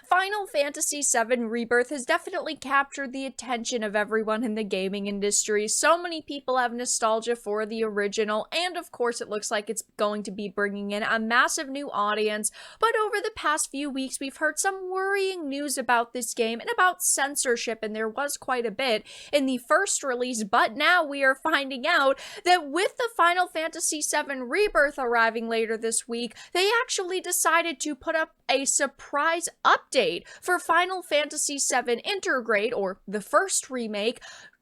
Final Fantasy VII Rebirth has definitely captured the attention of everyone in the gaming industry. So many people have nostalgia for the original, and of course it looks like it's going to be bringing in a massive new audience. But over the past few weeks, we've heard some worrying news about this game and about censorship, and there was quite a bit in the first release, but now we are finding out that with the Final Fantasy VII Rebirth arriving later this week, they actually decided to put up a surprise update for Final Fantasy VII Intergrade, or the first remake,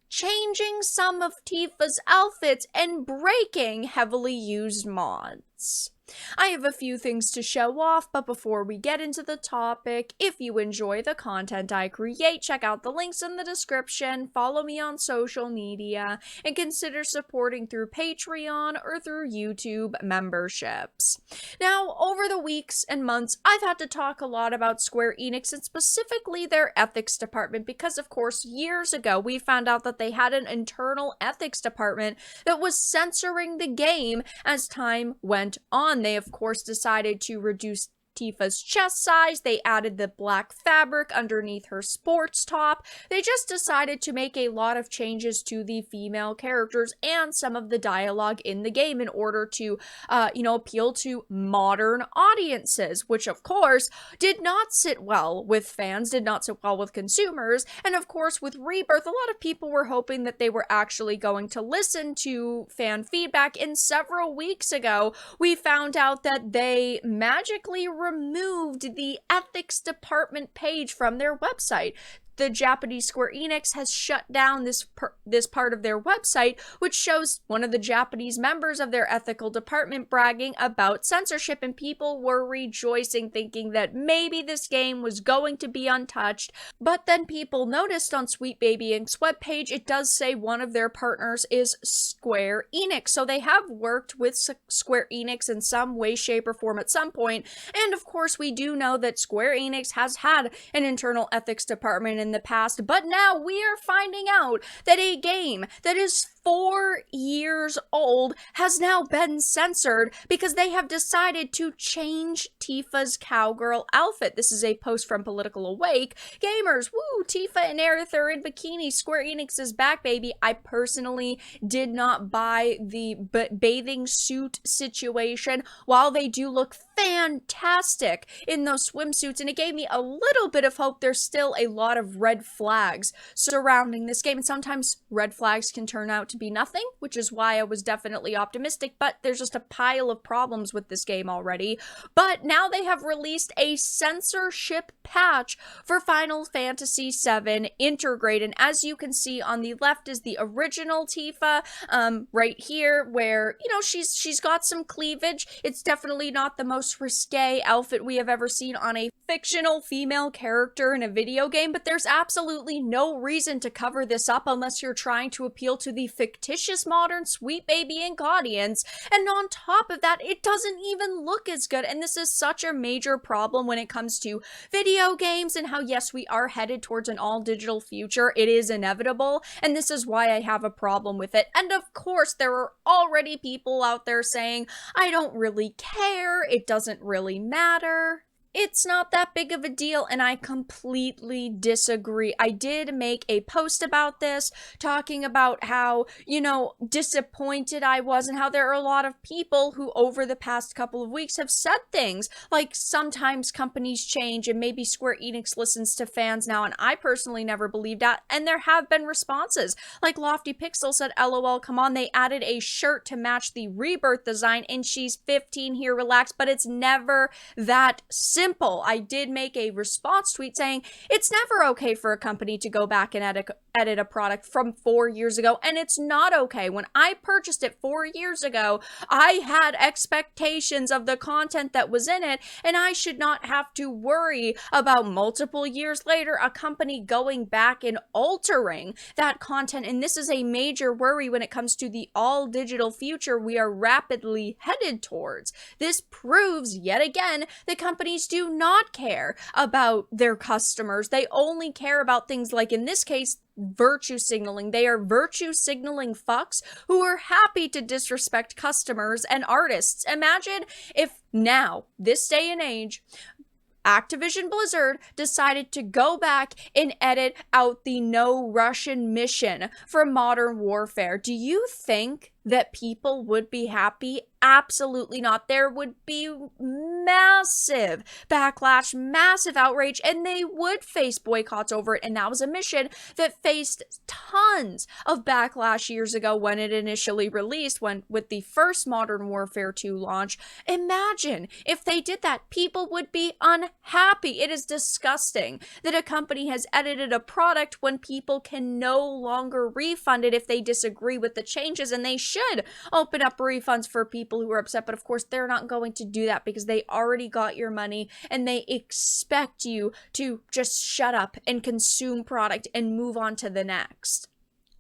changing some of Tifa's outfits and breaking heavily used mods. I have a few things to show off, but before we get into the topic, if you enjoy the content I create, check out the links in the description, follow me on social media, and consider supporting through Patreon or through YouTube memberships. Now, over the weeks and months, I've had to talk a lot about Square Enix and specifically their ethics department because, of course, years ago we found out that they had an internal ethics department that was censoring the game as time went on. They, of course, decided to reduce Tifa's chest size. They added the black fabric underneath her sports top. They just decided to make a lot of changes to the female characters and some of the dialogue in the game in order to, appeal to modern audiences, which of course did not sit well with fans, did not sit well with consumers. And of course, with Rebirth, a lot of people were hoping that they were actually going to listen to fan feedback. And several weeks ago, we found out that they magically removed the ethics department page from their website. The Japanese Square Enix has shut down this part of their website, which shows one of the Japanese members of their ethical department bragging about censorship, and people were rejoicing, thinking that maybe this game was going to be untouched. But then people noticed on Sweet Baby Inc.'s webpage, it does say one of their partners is Square Enix. So they have worked with Square Enix in some way, shape, or form at some point. And of course, we do know that Square Enix has had an internal ethics department in the past, but now we are finding out that a game that is 4 years old has now been censored because they have decided to change Tifa's cowgirl outfit. This is a post from Political Awake. Gamers, woo, Tifa and Aerith are in bikini. Square Enix is back, baby. I personally did not buy the bathing suit situation. While they do look fantastic in those swimsuits, and it gave me a little bit of hope, there's still a lot of red flags surrounding this game, and sometimes red flags can turn out to be nothing, which is why I was definitely optimistic, but there's just a pile of problems with this game already. But now they have released a censorship patch for Final Fantasy VII Intergrade, and as you can see on the left is the original Tifa, right here, where, she's got some cleavage. It's definitely not the most risque outfit we have ever seen on a fictional female character in a video game, but there's absolutely no reason to cover this up unless you're trying to appeal to the fictitious modern Sweet Baby Inc. audience. And on top of that, it doesn't even look as good, and this is such a major problem when it comes to video games and how, yes, we are headed towards an all-digital future. It is inevitable, and this is why I have a problem with it. And of course, there are already people out there saying, I don't really care, it doesn't really matter. It's not that big of a deal, and I completely disagree. I did make a post about this, talking about how, disappointed I was, and how there are a lot of people who over the past couple of weeks have said things like sometimes companies change and maybe Square Enix listens to fans now, and I personally never believed that, and there have been responses. Like Lofty Pixel said, LOL, come on, they added a shirt to match the Rebirth design, and she's 15 here, relax, but it's never that simple. I did make a response tweet saying it's never okay for a company to go back and edit a product from 4 years ago, and it's not okay. When I purchased it 4 years ago, I had expectations of the content that was in it, and I should not have to worry about multiple years later a company going back and altering that content. And this is a major worry when it comes to the all-digital future we are rapidly headed towards. This proves yet again that companies do not care about their customers. They only care about things like, in this case, virtue signaling. They are virtue signaling fucks who are happy to disrespect customers and artists. Imagine if now, this day and age, Activision Blizzard decided to go back and edit out the no Russian mission for Modern Warfare. Do you think that people would be happy? Absolutely not. There would be massive backlash, massive outrage, and they would face boycotts over it. And that was a mission that faced tons of backlash years ago when it initially released, with the first Modern Warfare 2 launch. Imagine if they did that. People would be unhappy. It is disgusting that a company has edited a product when people can no longer refund it if they disagree with the changes, and they should open up refunds for people who are upset. But of course, they're not going to do that because they already got your money and they expect you to just shut up and consume product and move on to the next.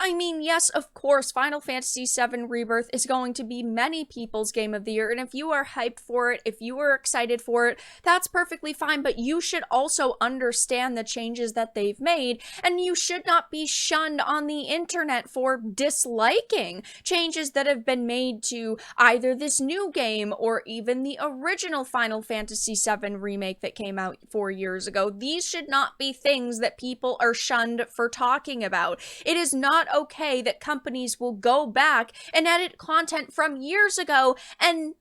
I mean, yes, of course, Final Fantasy VII Rebirth is going to be many people's game of the year, and if you are hyped for it, if you are excited for it, that's perfectly fine, but you should also understand the changes that they've made, and you should not be shunned on the internet for disliking changes that have been made to either this new game or even the original Final Fantasy VII Remake that came out 4 years ago. These should not be things that people are shunned for talking about. It is not okay that companies will go back and edit content from years ago and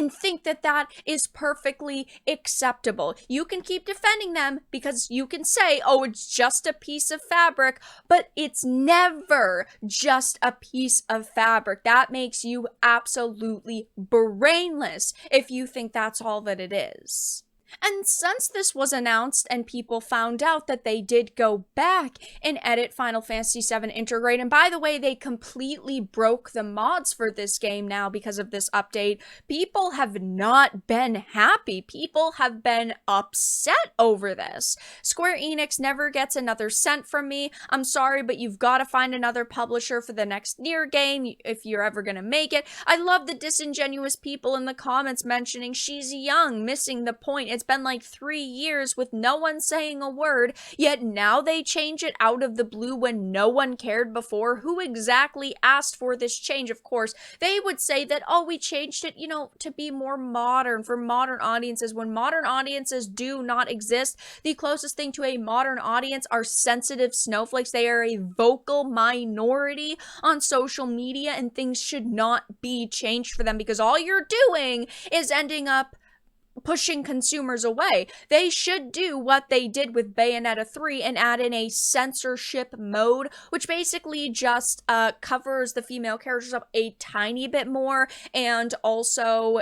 think that that is perfectly acceptable. You can keep defending them because you can say, oh, it's just a piece of fabric, but it's never just a piece of fabric. That makes you absolutely brainless if you think that's all that it is. And since this was announced and people found out that they did go back and edit Final Fantasy VII Intergrade, and by the way, they completely broke the mods for this game now because of this update, people have not been happy. People have been upset over this. Square Enix never gets another cent from me. I'm sorry, but you've got to find another publisher for the next Nier game if you're ever going to make it. I love the disingenuous people in the comments mentioning she's young, missing the point. It's been like 3 years with no one saying a word, yet now they change it out of the blue when no one cared before. Who exactly asked for this change? Of course, they would say that, oh, we changed it, to be more modern, for modern audiences, when modern audiences do not exist. The closest thing to a modern audience are sensitive snowflakes. They are a vocal minority on social media, and things should not be changed for them because all you're doing is ending up pushing consumers away. They should do what they did with Bayonetta 3 and add in a censorship mode, which basically just covers the female characters up a tiny bit more, and also,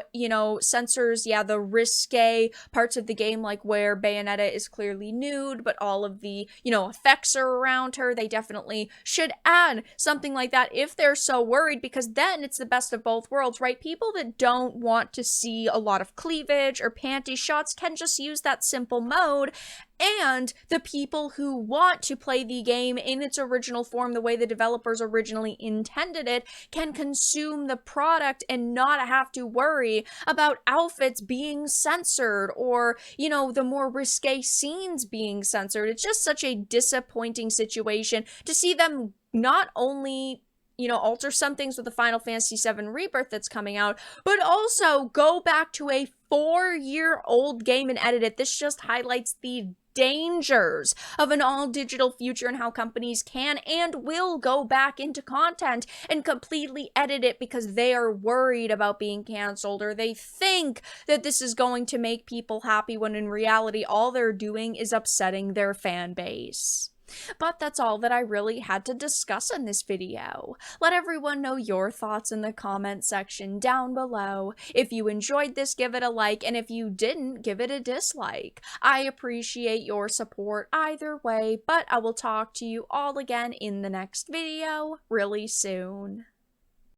censors, the risque parts of the game, like where Bayonetta is clearly nude, but all of the, effects are around her. They definitely should add something like that if they're so worried, because then it's the best of both worlds, right? People that don't want to see a lot of cleavage or panty shots can just use that simple mode, and the people who want to play the game in its original form, the way the developers originally intended it, can consume the product and not have to worry about outfits being censored or, the more risque scenes being censored. It's just such a disappointing situation to see them not only alter some things with the Final Fantasy VII Rebirth that's coming out, but also go back to a 4-year-old game and edit it. This just highlights the dangers of an all-digital future and how companies can and will go back into content and completely edit it because they are worried about being canceled, or they think that this is going to make people happy when in reality all they're doing is upsetting their fan base. But that's all that I really had to discuss in this video. Let everyone know your thoughts in the comment section down below. If you enjoyed this, give it a like, and if you didn't, give it a dislike. I appreciate your support either way, but I will talk to you all again in the next video really soon.